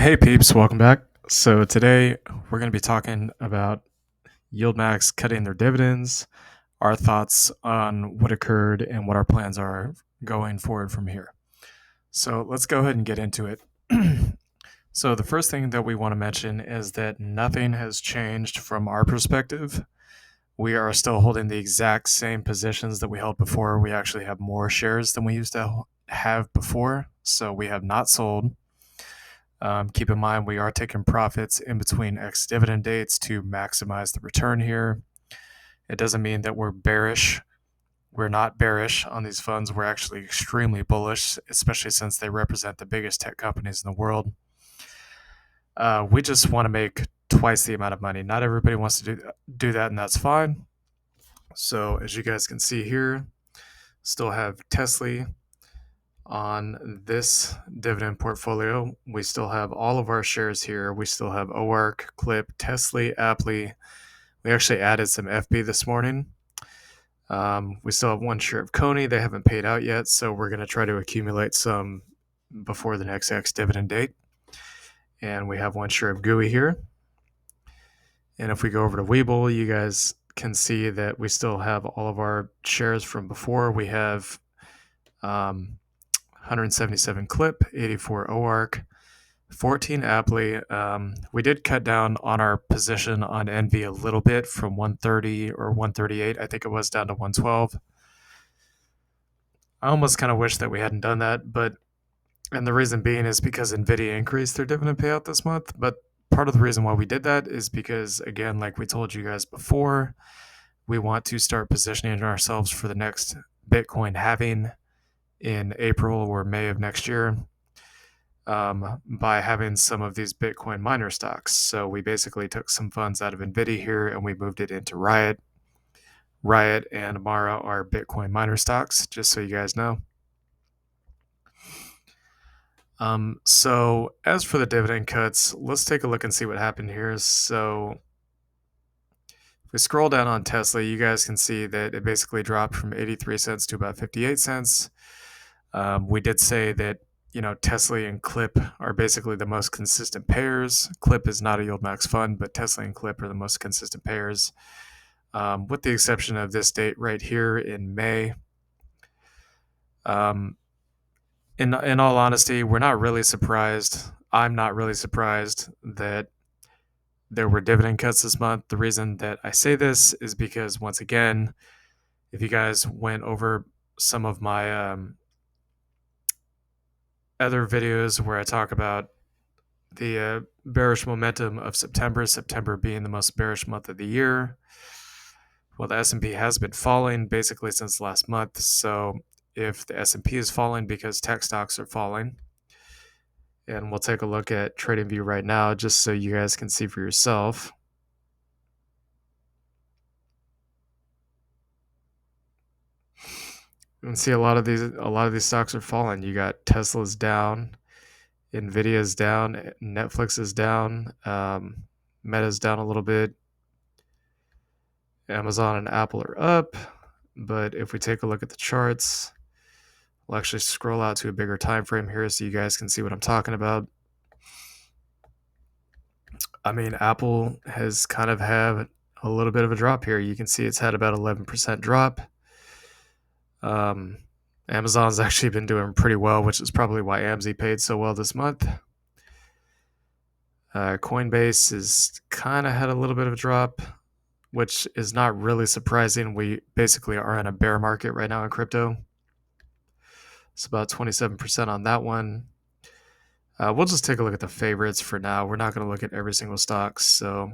Hey peeps, welcome back. So today we're going to be talking about YieldMax cutting their dividends, our thoughts on what occurred, and what our plans are going forward from here. So let's go ahead and get into it. So the first thing that we want to mention is that nothing has changed from our perspective. We are still holding the exact same positions that we held before. We actually have more shares than we used to have before, so we have not sold. Keep in mind, we are taking profits in between ex-dividend dates to maximize the return here. It doesn't mean that we're bearish. We're not bearish on these funds. We're actually extremely bullish, especially since they represent the biggest tech companies in the world. We just want to make twice the amount of money. Not everybody wants to do that, and that's fine. So as you guys can see here, still have TSLY on this dividend portfolio. We still have all of our shares here. We still have OARK, Clip, TSLY, APLY. We actually added some FB this morning. We still have one share of Coney. They haven't paid out yet, so we're going to try to accumulate some before the next ex-dividend date. And we have one share of GUI here. And if we go over to Webull, you guys can see that we still have all of our shares from before. We have 177 Clip, 84 OARK, 14 APLY. We did cut down on our position on NV a little bit from 130 or 138, I think it was, down to 112. I almost kind of wish that we hadn't done that, and the reason being is because NVIDIA increased their dividend payout this month. But part of the reason why we did that is because, again, like we told you guys before, we want to start positioning ourselves for the next Bitcoin halving in April or May of next year. By having some of these Bitcoin miner stocks. So we basically took some funds out of NVIDIA here and we moved it into Riot. Riot and Amara are Bitcoin miner stocks, just so you guys know. So as for the dividend cuts, let's take a look and see what happened here. So if we scroll down on TSLY, you guys can see that it basically dropped from 83 cents to about 58 cents. We did say that TSLY and Clip are basically the most consistent pairs. Clip is not a YieldMax fund, but TSLY and Clip are the most consistent pairs, with the exception of this date right here in May. In all honesty, we're not really surprised. I'm not really surprised that there were dividend cuts this month. The reason that I say this is because, once again, if you guys went over some of my other videos where I talk about the bearish momentum of September being the most bearish month of the year. Well, the S&P has been falling basically since last month. So if the S&P is falling because tech stocks are falling, and we'll take a look at TradingView right now just so you guys can see for yourself. You can see a lot of these stocks are falling. You got Tesla's down, Nvidia's down, Netflix is down, Meta's down a little bit, Amazon and Apple are up. But if we take a look at the charts, we'll actually scroll out to a bigger time frame here so you guys can see what I'm talking about. I mean, Apple has kind of had a little bit of a drop here. You can see it's had about 11% drop. Amazon's actually been doing pretty well, which is probably why AMZ paid so well this month. Coinbase has kind of had a little bit of a drop, which is not really surprising. We basically are in a bear market right now in crypto. It's about 27% on that one. We'll just take a look at the favorites for now. We're not going to look at every single stock. So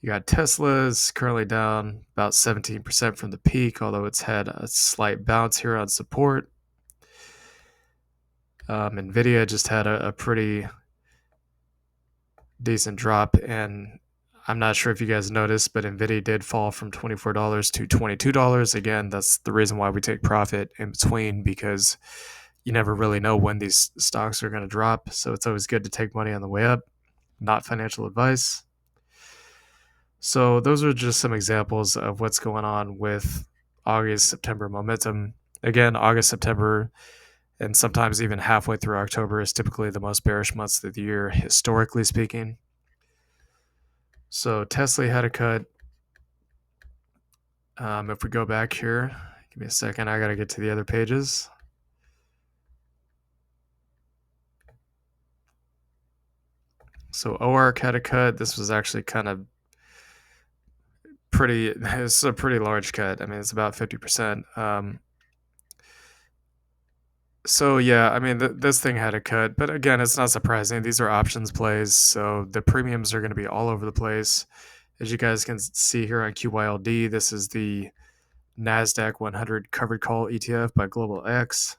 you got Tesla's currently down about 17% from the peak, although it's had a slight bounce here on support. NVIDIA just had a pretty decent drop, and I'm not sure if you guys noticed, but NVIDIA did fall from $24 to $22. Again, that's the reason why we take profit in between, because you never really know when these stocks are going to drop. So it's always good to take money on the way up, not financial advice. So those are just some examples of what's going on with August, September momentum. Again, August, September And sometimes even halfway through October is typically the most bearish months of the year, historically speaking. So TSLY had a cut. If we go back here, give me a second, I got to get to the other pages. So OARK had a cut. This was actually kind of pretty, it's a pretty large cut. I mean, it's about 50%. So yeah, I mean, this thing had a cut, but again, it's not surprising. These are options plays, so the premiums are going to be all over the place. As you guys can see here on QYLD, this is the NASDAQ 100 covered call ETF by Global X.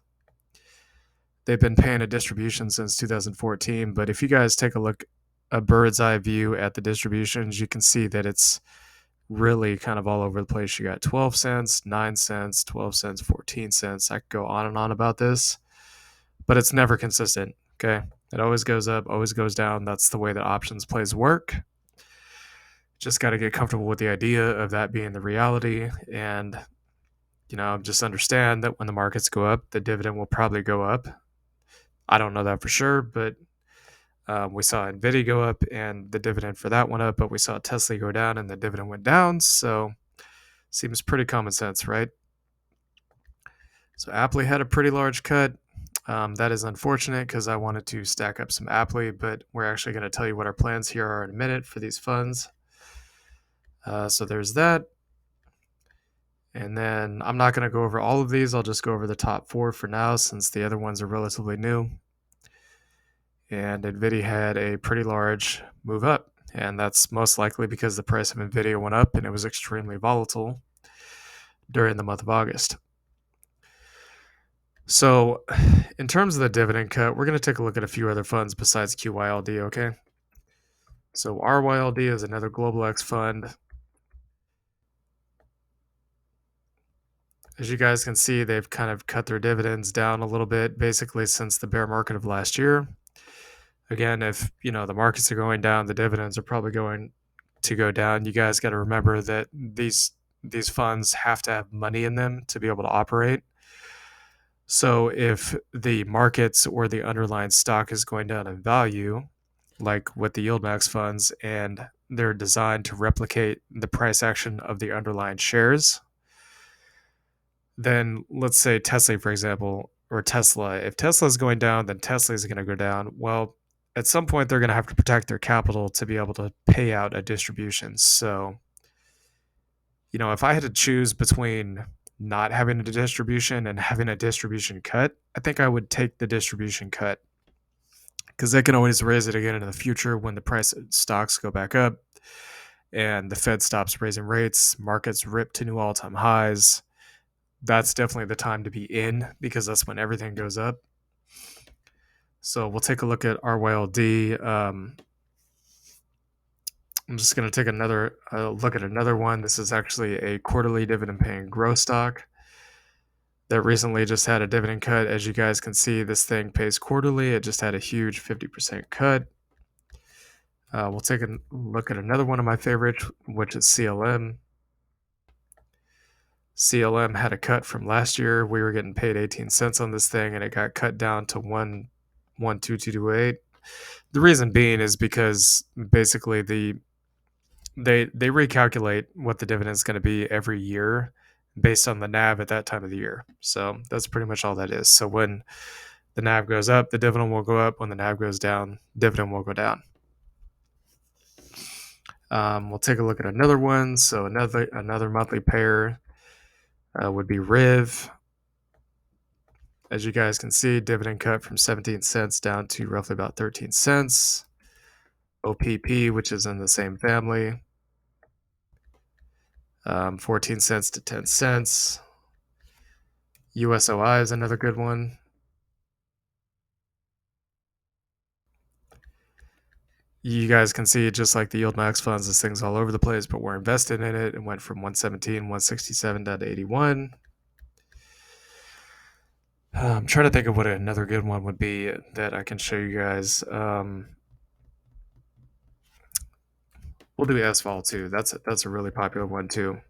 They've been paying a distribution since 2014, but if you guys take a look, a bird's eye view at the distributions, you can see that it's really kind of all over the place. You got 12 cents, 9 cents, 12 cents, 14 cents. I could go on and on about this, but it's never consistent. Okay. It always goes up, always goes down. That's the way that options plays work. Just got to get comfortable with the idea of that being the reality. And, just understand that when the markets go up, the dividend will probably go up. I don't know that for sure, but we saw nvdy go up and the dividend for that went up, but we saw TSLY go down and the dividend went down. So seems pretty common sense, right? So Aptly had a pretty large cut. That is unfortunate because I wanted to stack up some Aptly, but we're actually going to tell you what our plans here are in a minute for these funds. So there's that. And then I'm not going to go over all of these. I'll just go over the top 4 for now since the other ones are relatively new. And nvdy had a pretty large move up. And that's most likely because the price of nvidi went up and it was extremely volatile during the month of August. So, in terms of the dividend cut, we're going to take a look at a few other funds besides QYLD, okay? So, RYLD is another Global X fund. As you guys can see, they've kind of cut their dividends down a little bit, basically since the bear market of last year. Again, if the markets are going down, the dividends are probably going to go down. You guys got to remember that these funds have to have money in them to be able to operate. So if the markets or the underlying stock is going down in value, like with the YieldMax funds, and they're designed to replicate the price action of the underlying shares, then let's say Tesla, for example, or Tesla. If Tesla is going down, then Tesla is going to go down. Well, at some point, they're going to have to protect their capital to be able to pay out a distribution. So, if I had to choose between not having a distribution and having a distribution cut, I think I would take the distribution cut because they can always raise it again in the future when the price of stocks go back up and the Fed stops raising rates, markets rip to new all-time highs. That's definitely the time to be in because that's when everything goes up. So we'll take a look at RYLD. I'm just going to take another look at another one. This is actually a quarterly dividend paying growth stock that recently just had a dividend cut. As you guys can see, this thing pays quarterly. It just had a huge 50% cut. We'll take a look at another one of my favorites, which is CLM. CLM had a cut from last year. We were getting paid 18 cents on this thing, and it got cut down to 1.2228. The reason being is because basically they recalculate what the dividend is going to be every year based on the NAV at that time of the year. So that's pretty much all that is. So when the NAV goes up, the dividend will go up. When the NAV goes down, dividend will go down. We'll take a look at another one. So another monthly payer would be RIV. As you guys can see, dividend cut from 17 cents down to roughly about 13 cents. OPP, which is in the same family, 14 cents to 10 cents. USOI is another good one. You guys can see, just like the YieldMax funds, this thing's all over the place, but we're invested in it. It went from 117, 167 down to 81. I'm trying to think of what another good one would be that I can show you guys. We'll do asphalt too. That's a really popular one too.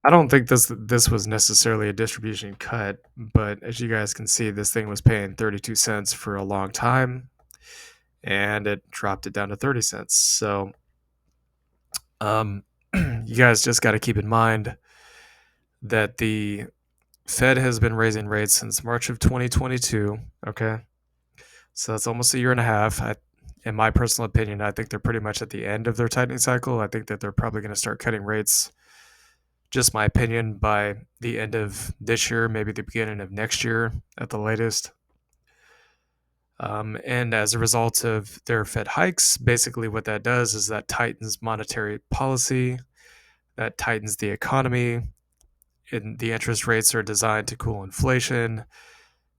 I don't think this was necessarily a distribution cut, but as you guys can see, this thing was paying 32 cents for a long time, and it dropped it down to 30 cents. So, um, you guys just got to keep in mind that the Fed has been raising rates since March of 2022. Okay, so that's almost a year and a half. In my personal opinion, I think they're pretty much at the end of their tightening cycle. I think that they're probably going to start cutting rates, just my opinion, by the end of this year, maybe the beginning of next year at the latest. And as a result of their Fed hikes, basically what that does is that tightens monetary policy, that tightens the economy, and the interest rates are designed to cool inflation.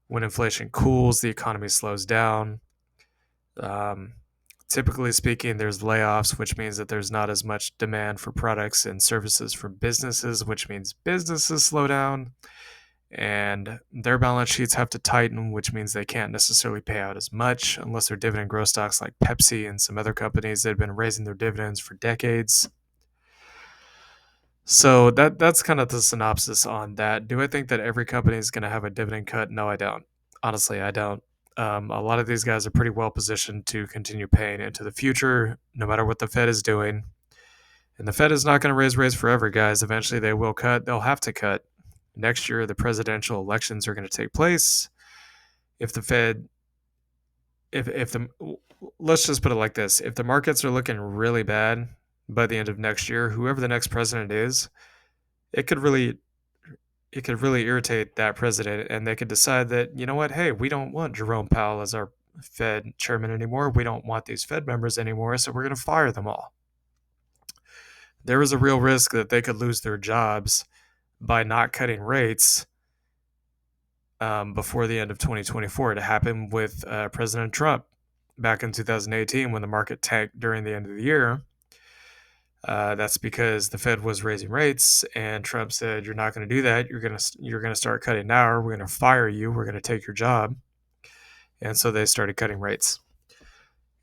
When inflation cools, the economy slows down. Um, Typically speaking, there's layoffs, which means that there's not as much demand for products and services from businesses, which means businesses slow down and their balance sheets have to tighten, which means they can't necessarily pay out as much unless they're dividend growth stocks like Pepsi and some other companies that have been raising their dividends for decades. So that's kind of the synopsis on that. Do I think that every company is going to have a dividend cut? No, I don't. Honestly, I don't. A lot of these guys are pretty well positioned to continue paying into the future, no matter what the Fed is doing. And the Fed is not going to raise rates forever, guys. Eventually, they will cut. They'll have to cut. Next year, the presidential elections are going to take place. If the Fed, if the, let's just put it like this: if the markets are looking really bad by the end of next year, whoever the next president is, it could really it could really irritate that president, and they could decide that, you know what, hey, we don't want Jerome Powell as our Fed chairman anymore. We don't want these Fed members anymore, so we're going to fire them all. There is a real risk that they could lose their jobs by not cutting rates before the end of 2024. It happened with President Trump back in 2018 when the market tanked during the end of the year. That's because the Fed was raising rates, and Trump said, "You're not going to do that. You're gonna start cutting now. Or we're going to fire you. We're going to take your job." And so they started cutting rates.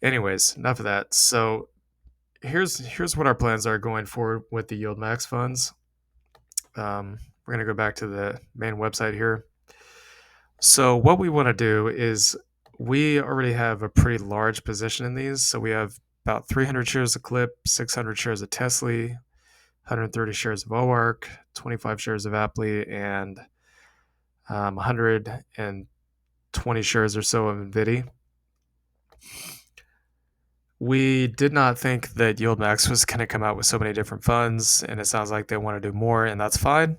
Anyways, enough of that. So here's what our plans are going forward with the YieldMax funds. We're going to go back to the main website here. So what we want to do is we already have a pretty large position in these. So we have about 300 shares of Clip, 600 shares of TSLY, 130 shares of OARK, 25 shares of Aptly, and 120 shares or so of nvdy. We did not think that YieldMax was going to come out with so many different funds, and it sounds like they want to do more, and that's fine.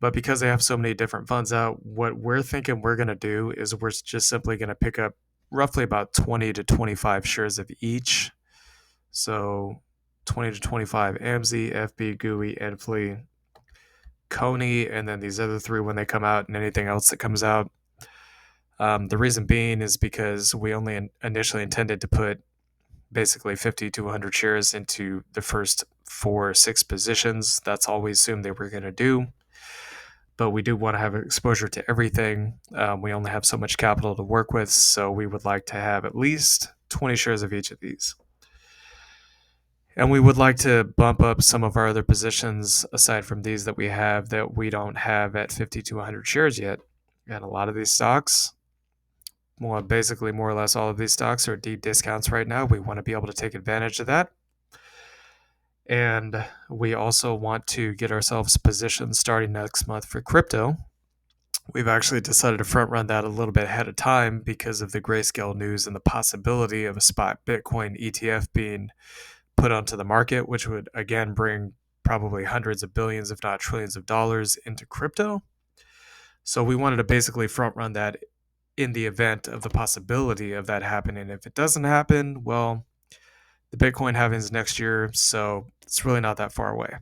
But because they have so many different funds out, what we're thinking we're going to do is we're just simply going to pick up roughly about 20 to 25 shares of each. So 20 to 25 AMZ, FB, GUI, Enfly, Coney, and then these other three when they come out, and anything else that comes out. The reason being is because we only initially intended to put basically 50 to 100 shares into the first 4 or 6 positions. That's all we assumed they were going to do. But we do want to have exposure to everything. We only have so much capital to work with, so we would like to have at least 20 shares of each of these. And we would like to bump up some of our other positions aside from these that we have that we don't have at 50 to 100 shares yet. And a lot of these stocks, well, basically more or less all of these stocks are deep discounts right now. We want to be able to take advantage of that. And we also want to get ourselves positioned starting next month for crypto. We've actually decided to front run that a little bit ahead of time because of the Grayscale news and the possibility of a spot Bitcoin ETF being put onto the market, which would again bring probably hundreds of billions, if not trillions of dollars into crypto. So we wanted to basically front run that in the event of the possibility of that happening. If it doesn't happen, well, the Bitcoin halvings next year, so it's really not that far away.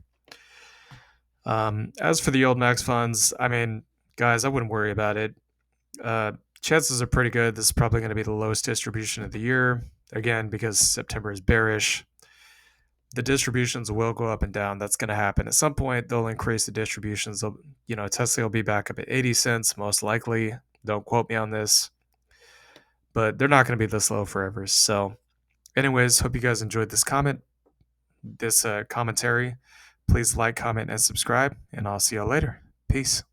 As for the YieldMax funds, I mean, guys, I wouldn't worry about it. Chances are pretty good this is probably going to be the lowest distribution of the year, again, because September is bearish. The distributions will go up and down. That's going to happen. At some point, they'll increase the distributions. Tesla will be back up at 80 cents, most likely. Don't quote me on this. But they're not going to be this low forever. So anyways, hope you guys enjoyed this commentary. Please like, comment, and subscribe, and I'll see you later. Peace.